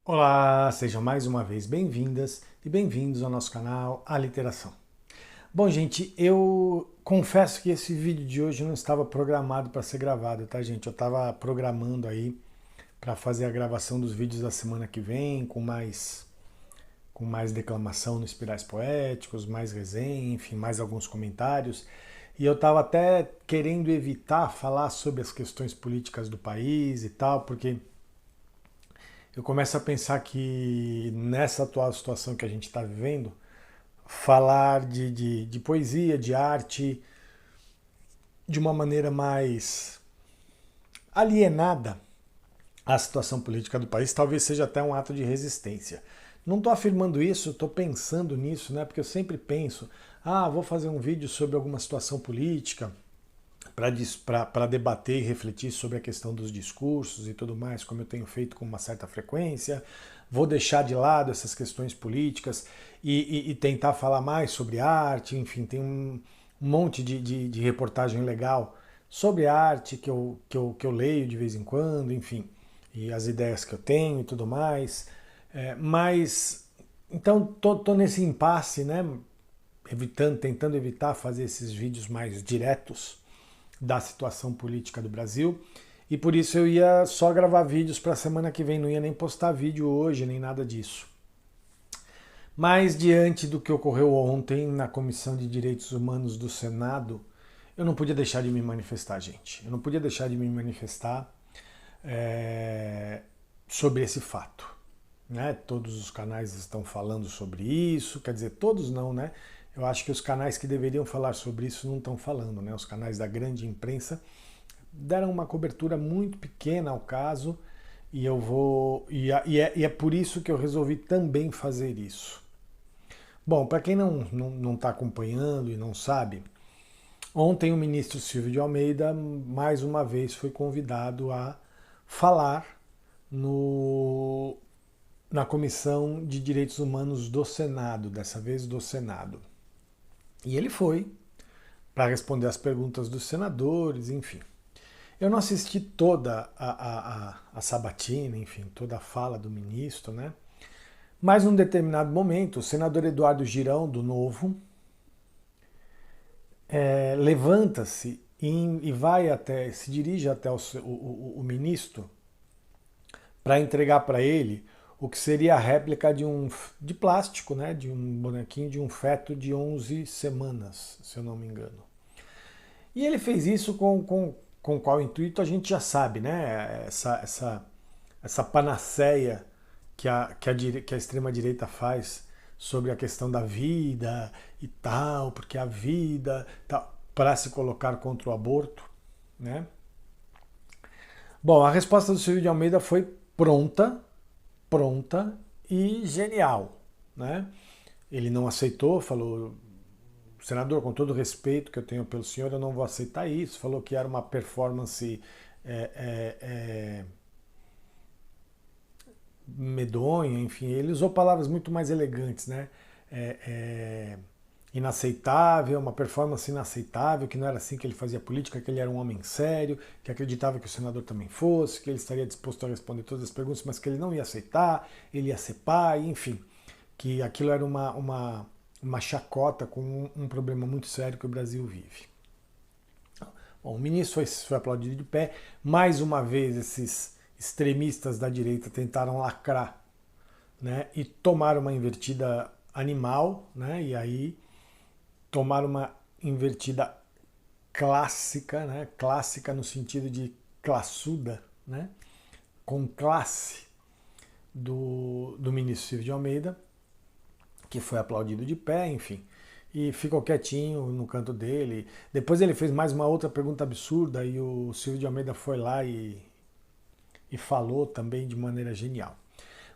Olá, sejam mais uma vez bem-vindas e bem-vindos ao nosso canal A Literação. Bom, gente, eu confesso que esse vídeo de hoje não estava programado para ser gravado, tá, gente? Eu estava programando aí para fazer a gravação dos vídeos da semana que vem, com mais declamação nos Espirais Poéticos, mais resenha, enfim, mais alguns comentários. E eu estava até querendo evitar falar sobre as questões políticas do país e tal, porque eu começo a pensar que nessa atual situação que a gente está vivendo, falar de poesia, de arte, de uma maneira mais alienada à situação política do país, talvez seja até um ato de resistência. Não estou afirmando isso, estou pensando nisso, né? Porque eu sempre penso, vou fazer um vídeo sobre alguma situação política, para debater e refletir sobre a questão dos discursos e tudo mais, como eu tenho feito com uma certa frequência. Vou deixar de lado essas questões políticas e tentar falar mais sobre arte. Enfim, tem um monte de reportagem legal sobre arte que eu leio de vez em quando, enfim, e as ideias que eu tenho e tudo mais. Mas, então, tô nesse impasse, né? Tentando evitar fazer esses vídeos mais diretos da situação política do Brasil. E por isso eu ia só gravar vídeos para a semana que vem, não ia nem postar vídeo hoje, nem nada disso. Mas diante do que ocorreu ontem na Comissão de Direitos Humanos do Senado, eu não podia deixar de me manifestar, gente. Eu não podia deixar de me manifestar sobre esse fato. Né? Todos os canais estão falando sobre isso, quer dizer, todos não, né? Eu acho que os canais que deveriam falar sobre isso não estão falando, né? Os canais da grande imprensa deram uma cobertura muito pequena ao caso e eu vou e é por isso que eu resolvi também fazer isso. Bom, para quem não está acompanhando e não sabe, ontem o ministro Silvio de Almeida mais uma vez foi convidado a falar no, na Comissão de Direitos Humanos do Senado, dessa vez do Senado. E ele foi para responder as perguntas dos senadores, enfim. Eu não assisti toda a sabatina, enfim, toda a fala do ministro, né? Mas num determinado momento, o senador Eduardo Girão, do Novo, levanta-se e vai até, se dirige até o ministro para entregar para ele o que seria a réplica de plástico, né? De um bonequinho de um feto de 11 semanas, se eu não me engano. E ele fez isso com qual intuito a gente já sabe, né? Essa panaceia que a extrema-direita faz sobre a questão da vida e tal, porque a vida, para se colocar contra o aborto, né? Bom, a resposta do Silvio de Almeida foi pronta e genial, né? Ele não aceitou, falou, senador, com todo o respeito que eu tenho pelo senhor, eu não vou aceitar isso. Falou que era uma performance é, é, é, medonha, enfim, ele usou palavras muito mais elegantes, né? É, é, inaceitável, uma performance inaceitável, que não era assim que ele fazia política, que ele era um homem sério, que acreditava que o senador também fosse, que ele estaria disposto a responder todas as perguntas, mas que ele não ia aceitar, ele ia ser pai, enfim, que aquilo era uma chacota com um problema muito sério que o Brasil vive. Bom, o ministro foi aplaudido de pé. Mais uma vez, esses extremistas da direita tentaram lacrar, né, e tomaram uma invertida animal, né, e aí tomaram uma invertida clássica, né, clássica no sentido de classuda, né, com classe do ministro Silvio de Almeida, que foi aplaudido de pé, enfim, e ficou quietinho no canto dele. Depois ele fez mais uma outra pergunta absurda e o Silvio de Almeida foi lá e falou também de maneira genial.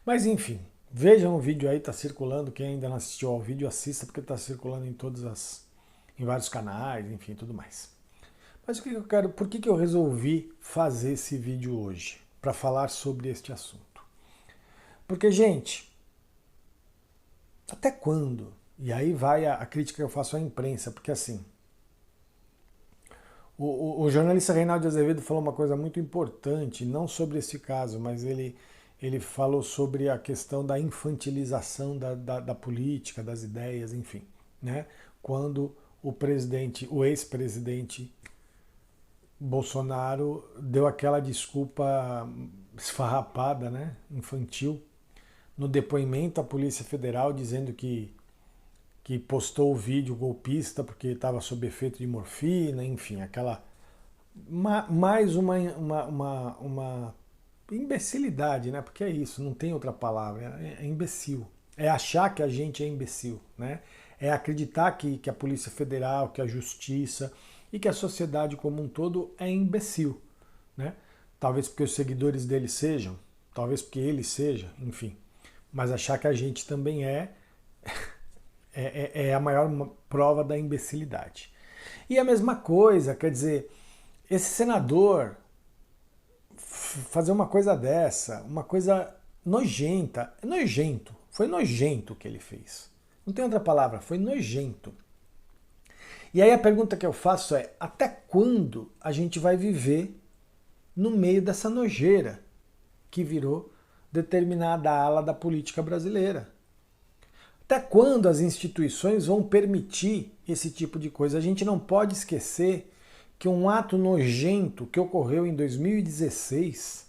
Mas enfim, vejam o vídeo aí, tá circulando. Quem ainda não assistiu ao vídeo, assista, porque tá circulando em vários canais, enfim, tudo mais. Mas o que eu quero, por que eu resolvi fazer esse vídeo hoje? Para falar sobre este assunto. Porque, gente, até quando? E aí vai a crítica que eu faço à imprensa, porque assim, o jornalista Reinaldo Azevedo falou uma coisa muito importante, não sobre esse caso, mas ele ele falou sobre a questão da infantilização da política, das ideias, enfim, né? Quando o ex-presidente Bolsonaro deu aquela desculpa esfarrapada, né? Infantil, no depoimento à Polícia Federal, dizendo que postou o vídeo golpista porque estava sob efeito de morfina, enfim, aquela mais uma imbecilidade, né? Porque é isso, não tem outra palavra, é imbecil. É achar que a gente é imbecil, né? É acreditar que a Polícia Federal, que a Justiça e que a sociedade como um todo é imbecil, né? Talvez porque os seguidores dele sejam, talvez porque ele seja, enfim. Mas achar que a gente também é a maior prova da imbecilidade. E a mesma coisa, quer dizer, esse senador fazer uma coisa dessa, uma coisa nojenta, nojento, foi nojento o que ele fez. Não tem outra palavra, foi nojento. E aí a pergunta que eu faço é, até quando a gente vai viver no meio dessa nojeira que virou determinada ala da política brasileira? Até quando as instituições vão permitir esse tipo de coisa? A gente não pode esquecer que um ato nojento que ocorreu em 2016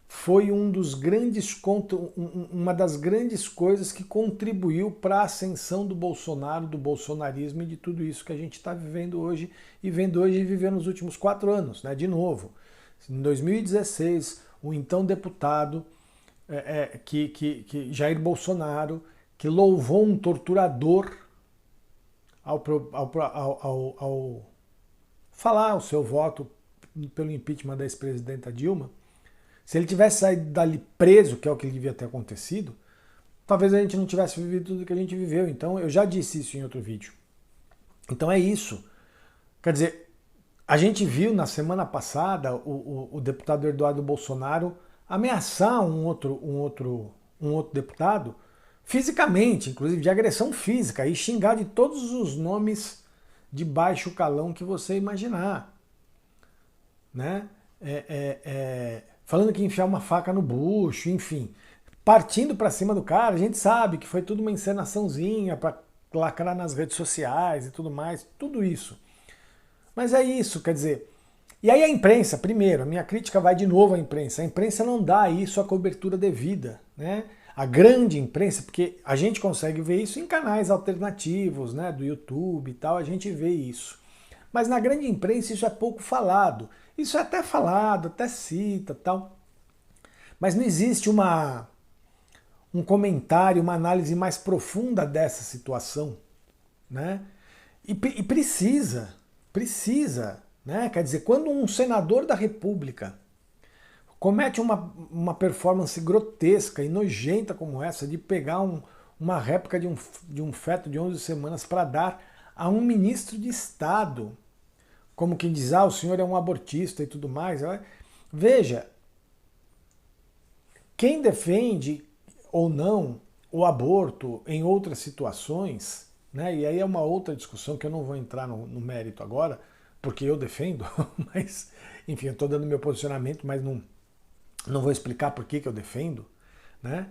foi uma das grandes coisas que contribuiu para a ascensão do Bolsonaro, do bolsonarismo e de tudo isso que a gente está vivendo hoje e vendo hoje e vivendo nos últimos 4 anos, né? De novo, em 2016, o então deputado Jair Bolsonaro, que louvou um torturador ao falar o seu voto pelo impeachment da ex-presidenta Dilma. Se ele tivesse saído dali preso, que é o que devia ter acontecido, talvez a gente não tivesse vivido tudo que a gente viveu. Então, eu já disse isso em outro vídeo. Então é isso. Quer dizer, a gente viu na semana passada o deputado Eduardo Bolsonaro ameaçar um outro deputado fisicamente, inclusive de agressão física, e xingar de todos os nomes de baixo calão que você imaginar, né? Falando que ia enfiar uma faca no bucho, enfim, partindo para cima do cara. A gente sabe que foi tudo uma encenaçãozinha para lacrar nas redes sociais e tudo mais, tudo isso. Mas é isso, quer dizer. E aí a imprensa, primeiro, a minha crítica vai de novo à imprensa. A imprensa não dá a isso a cobertura devida, né? A grande imprensa, porque a gente consegue ver isso em canais alternativos, né, do YouTube e tal, a gente vê isso. Mas na grande imprensa isso é pouco falado. Isso é até falado, até cita tal. Mas não existe um comentário, uma análise mais profunda dessa situação, né? E precisa, né? Quer dizer, quando um senador da República comete uma performance grotesca e nojenta como essa, de pegar uma réplica de um feto de 11 semanas para dar a um ministro de Estado, como quem diz, o senhor é um abortista e tudo mais. Veja, quem defende ou não o aborto em outras situações, né, e aí é uma outra discussão que eu não vou entrar no mérito agora, porque eu defendo, mas, enfim, eu estou dando meu posicionamento, mas não vou explicar por que eu defendo, né?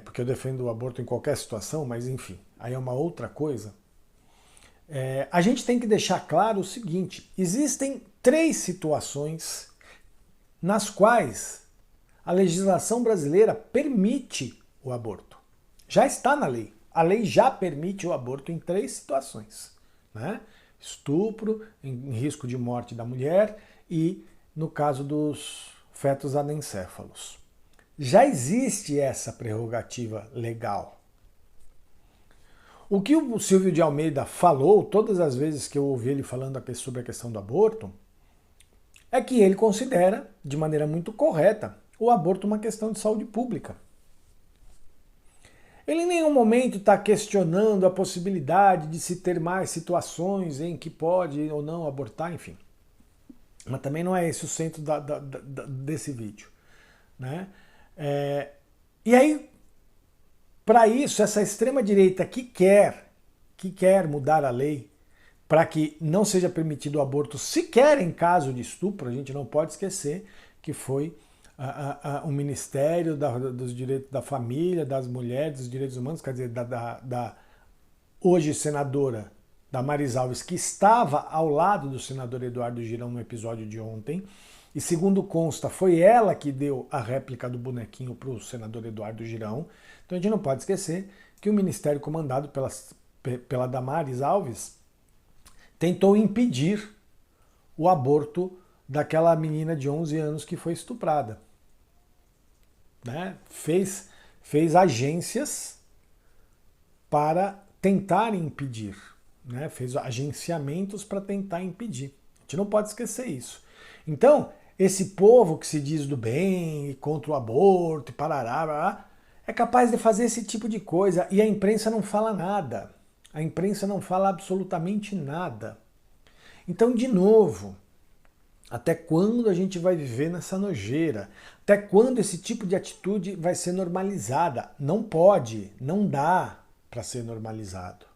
Porque eu defendo o aborto em qualquer situação, mas enfim, aí é uma outra coisa. A gente tem que deixar claro o seguinte: existem 3 situações nas quais a legislação brasileira permite o aborto. Já está na lei. A lei já permite o aborto em 3 situações, né? Estupro, em risco de morte da mulher e no caso dos fetos anencéfalos. Já existe essa prerrogativa legal. O que o Silvio de Almeida falou, todas as vezes que eu ouvi ele falando sobre a questão do aborto, é que ele considera, de maneira muito correta, o aborto uma questão de saúde pública. Ele em nenhum momento está questionando a possibilidade de se ter mais situações em que pode ou não abortar, enfim. Mas também não é esse o centro desse vídeo, né? E aí, para isso, essa extrema-direita que quer mudar a lei para que não seja permitido o aborto sequer em caso de estupro, a gente não pode esquecer que foi o Ministério dos Direitos da Família, das Mulheres, dos Direitos Humanos, quer dizer, da hoje senadora Damares Alves, que estava ao lado do senador Eduardo Girão no episódio de ontem, e segundo consta, foi ela que deu a réplica do bonequinho para o senador Eduardo Girão. Então a gente não pode esquecer que o ministério comandado pela Damares Alves tentou impedir o aborto daquela menina de 11 anos que foi estuprada. Né? Fez agências para tentar impedir. Né? Fez agenciamentos para tentar impedir. A gente não pode esquecer isso. Então, esse povo que se diz do bem e contra o aborto e parará, é capaz de fazer esse tipo de coisa e a imprensa não fala nada. A imprensa não fala absolutamente nada. Então, de novo, até quando a gente vai viver nessa nojeira? Até quando esse tipo de atitude vai ser normalizada? Não pode, não dá para ser normalizado,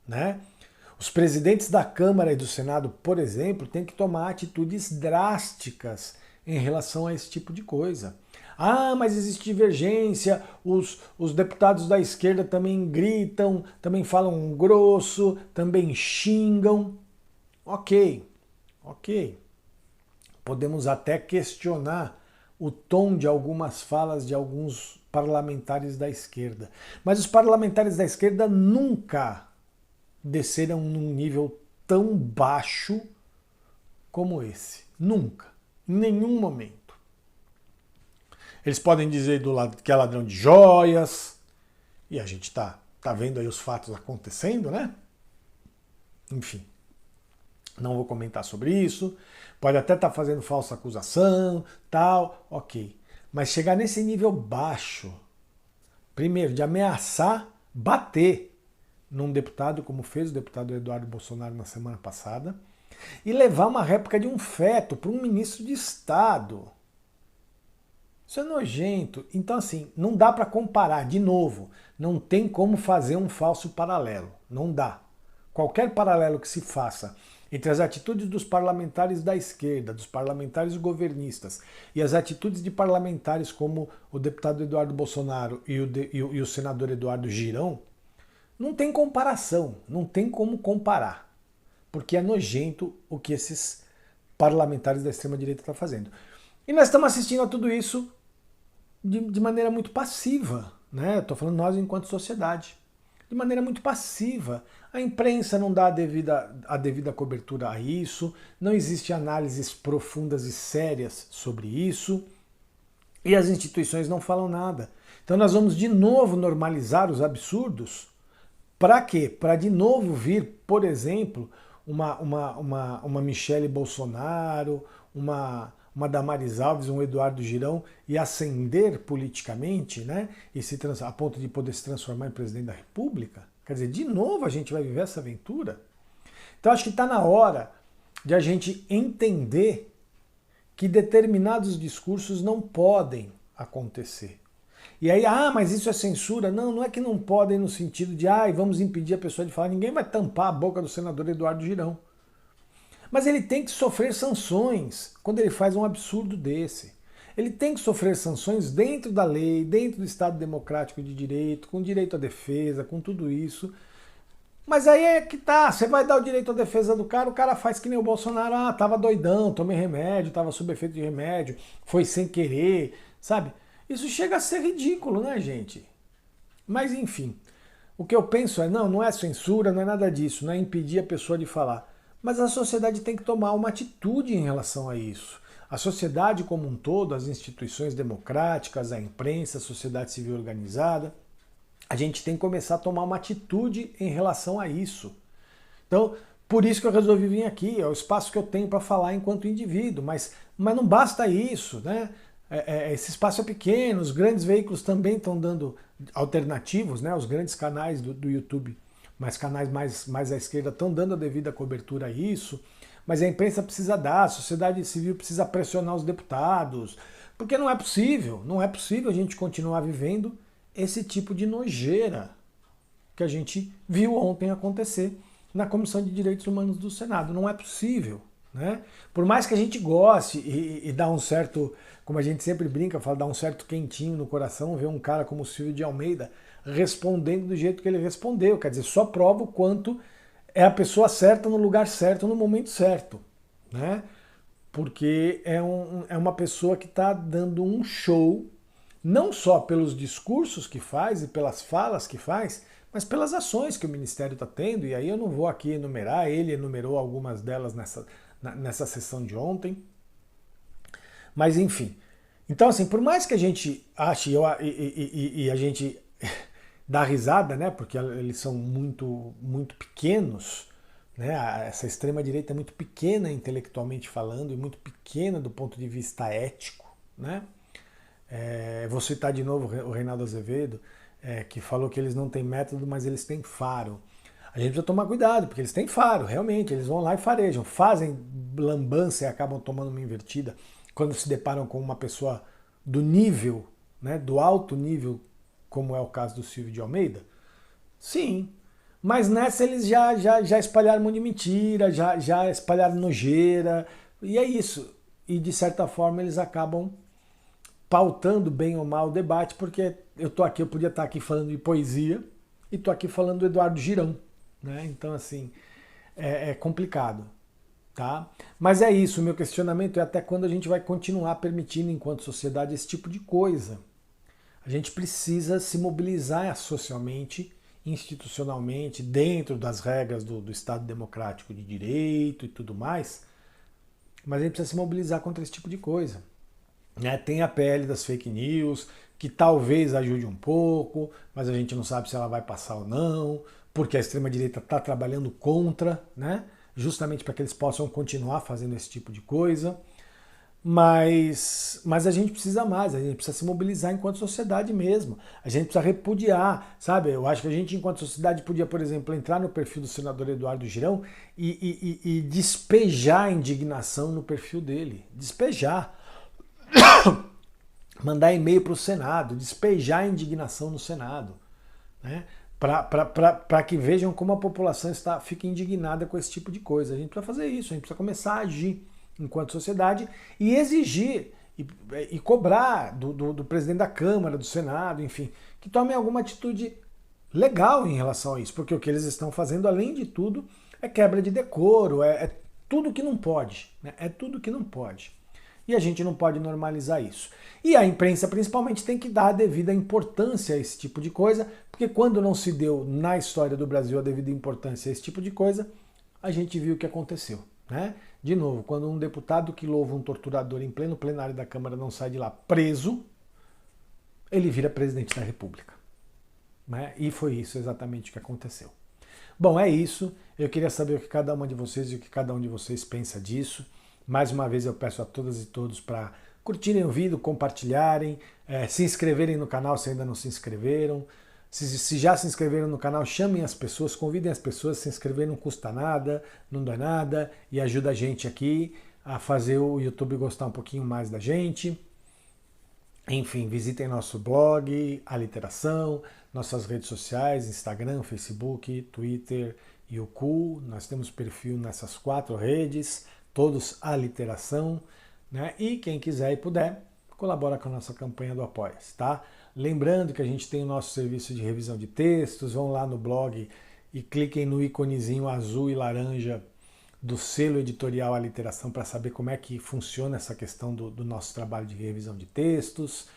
né? Os presidentes da Câmara e do Senado, por exemplo, têm que tomar atitudes drásticas em relação a esse tipo de coisa. Ah, mas existe divergência, os deputados da esquerda também gritam, também falam grosso, também xingam. Ok. Podemos até questionar o tom de algumas falas de alguns parlamentares da esquerda. Mas os parlamentares da esquerda nunca desceram num nível tão baixo como esse. Nunca. Em nenhum momento. Eles podem dizer do lado que é ladrão de joias, e a gente tá vendo aí os fatos acontecendo, né? Enfim. Não vou comentar sobre isso. Pode até estar fazendo falsa acusação, tal, ok. Mas chegar nesse nível baixo, primeiro, de ameaçar bater num deputado, como fez o deputado Eduardo Bolsonaro na semana passada, e levar uma réplica de um feto para um ministro de Estado. Isso é nojento. Então, assim, não dá para comparar, de novo, não tem como fazer um falso paralelo. Não dá. Qualquer paralelo que se faça entre as atitudes dos parlamentares da esquerda, dos parlamentares governistas, e as atitudes de parlamentares como o deputado Eduardo Bolsonaro e o senador Eduardo Girão, não tem comparação, não tem como comparar, porque é nojento o que esses parlamentares da extrema-direita estão fazendo. E nós estamos assistindo a tudo isso de maneira muito passiva, né? Estou falando nós enquanto sociedade. De maneira muito passiva. A imprensa não dá a devida cobertura a isso, não existem análises profundas e sérias sobre isso, e as instituições não falam nada. Então nós vamos de novo normalizar os absurdos. Para quê? Para de novo vir, por exemplo, uma Michele Bolsonaro, uma Damares Alves, um Eduardo Girão, e ascender politicamente, né? A ponto de poder se transformar em presidente da República. Quer dizer, de novo a gente vai viver essa aventura. Então acho que está na hora de a gente entender que determinados discursos não podem acontecer. E aí, mas isso é censura? Não, não é que não podem no sentido de, vamos impedir a pessoa de falar. Ninguém vai tampar a boca do senador Eduardo Girão. Mas ele tem que sofrer sanções quando ele faz um absurdo desse. Ele tem que sofrer sanções dentro da lei, dentro do Estado Democrático de Direito, com direito à defesa, com tudo isso. Mas aí é que tá, você vai dar o direito à defesa do cara, o cara faz que nem o Bolsonaro, tava doidão, tomei remédio, tava sob efeito de remédio, foi sem querer, sabe? Isso chega a ser ridículo, né, gente? Mas enfim, o que eu penso não é censura, não é nada disso, não é impedir a pessoa de falar. Mas a sociedade tem que tomar uma atitude em relação a isso. A sociedade como um todo, as instituições democráticas, a imprensa, a sociedade civil organizada, a gente tem que começar a tomar uma atitude em relação a isso. Então, por isso que eu resolvi vir aqui, é o espaço que eu tenho para falar enquanto indivíduo, mas não basta isso, né? Esse espaço é pequeno, os grandes veículos também estão dando alternativos, né? Os grandes canais do YouTube, mas canais mais à esquerda estão dando a devida cobertura a isso, mas a imprensa precisa dar, a sociedade civil precisa pressionar os deputados, porque não é possível a gente continuar vivendo esse tipo de nojeira que a gente viu ontem acontecer na Comissão de Direitos Humanos do Senado. Não é possível. né? Por mais que a gente goste e dá um certo, como a gente sempre brinca, fala, dá um certo quentinho no coração ver um cara como o Silvio de Almeida respondendo do jeito que ele respondeu. Quer dizer, só prova o quanto é a pessoa certa no lugar certo, no momento certo, né? Porque é uma pessoa que está dando um show, não só pelos discursos que faz e pelas falas que faz, mas pelas ações que o Ministério está tendo, e aí eu não vou aqui enumerar, ele enumerou algumas delas nessa sessão de ontem. Mas enfim. Então, assim, por mais que a gente ache e a gente dá risada, né? Porque eles são muito pequenos, né? Essa extrema-direita é muito pequena intelectualmente falando e muito pequena do ponto de vista ético, né? Vou citar de novo o Reinaldo Azevedo, que falou que eles não têm método, mas eles têm faro. A gente precisa tomar cuidado, porque eles têm faro, realmente, eles vão lá e farejam, fazem lambança e acabam tomando uma invertida quando se deparam com uma pessoa do nível, né, do alto nível, como é o caso do Silvio de Almeida. Sim, mas nessa eles já espalharam um monte de mentira, já espalharam nojeira, e é isso. E de certa forma eles acabam pautando bem ou mal o debate, porque eu podia estar aqui falando de poesia e estou aqui falando do Eduardo Girão, né? Então assim, é complicado, tá? Mas é isso, o meu questionamento é até quando a gente vai continuar permitindo enquanto sociedade esse tipo de coisa. A gente precisa se mobilizar socialmente, institucionalmente, dentro das regras do Estado Democrático de Direito e tudo mais, mas a gente precisa se mobilizar contra esse tipo de coisa. Né? Tem a PL das fake news, que talvez ajude um pouco, mas a gente não sabe se ela vai passar ou não, porque a extrema-direita está trabalhando contra, né? Justamente para que eles possam continuar fazendo esse tipo de coisa. Mas a gente precisa mais, a gente precisa se mobilizar enquanto sociedade mesmo. A gente precisa repudiar, sabe? Eu acho que a gente, enquanto sociedade, podia, por exemplo, entrar no perfil do senador Eduardo Girão e despejar indignação no perfil dele. Despejar. Mandar e-mail para o Senado, despejar indignação no Senado, né? Para que vejam como a população fica indignada com esse tipo de coisa. A gente precisa fazer isso, a gente precisa começar a agir enquanto sociedade e exigir e cobrar do presidente da Câmara, do Senado, enfim, que tomem alguma atitude legal em relação a isso, porque o que eles estão fazendo, além de tudo, é quebra de decoro, é tudo que não pode, né? É tudo que não pode. E a gente não pode normalizar isso. E a imprensa, principalmente, tem que dar a devida importância a esse tipo de coisa, porque quando não se deu na história do Brasil a devida importância a esse tipo de coisa, a gente viu o que aconteceu, né? De novo, quando um deputado que louva um torturador em pleno plenário da Câmara não sai de lá preso, ele vira presidente da República, né? E foi isso exatamente o que aconteceu. Bom, é isso. Eu queria saber o que cada uma de vocês e o que cada um de vocês pensa disso. Mais uma vez eu peço a todas e todos para curtirem o vídeo, compartilharem, se inscreverem no canal se ainda não se inscreveram. Se já se inscreveram no canal, chamem as pessoas, convidem as pessoas, se inscrever não custa nada, não dá nada e ajuda a gente aqui a fazer o YouTube gostar um pouquinho mais da gente. Enfim, visitem nosso blog, A Literação, nossas redes sociais, Instagram, Facebook, Twitter e o Cool. Nós temos perfil nessas 4 redes, todos A Literação, né? E quem quiser e puder, colabora com a nossa campanha do Apoia-se, tá? Lembrando que a gente tem o nosso serviço de revisão de textos, vão lá no blog e cliquem no íconezinho azul e laranja do selo editorial A Literação para saber como é que funciona essa questão do nosso trabalho de revisão de textos,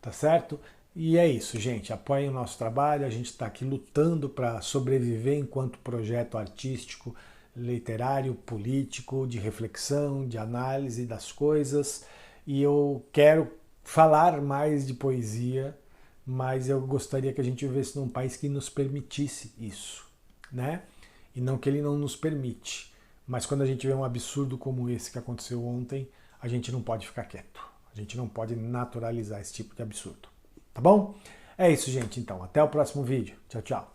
tá certo? E é isso, gente, apoiem o nosso trabalho, a gente está aqui lutando para sobreviver enquanto projeto artístico, literário, político, de reflexão, de análise das coisas, e eu quero falar mais de poesia, mas eu gostaria que a gente vivesse num país que nos permitisse isso, né? E não que ele não nos permite. Mas quando a gente vê um absurdo como esse que aconteceu ontem, a gente não pode ficar quieto. A gente não pode naturalizar esse tipo de absurdo. Tá bom? É isso, gente. Então, até o próximo vídeo. Tchau, tchau.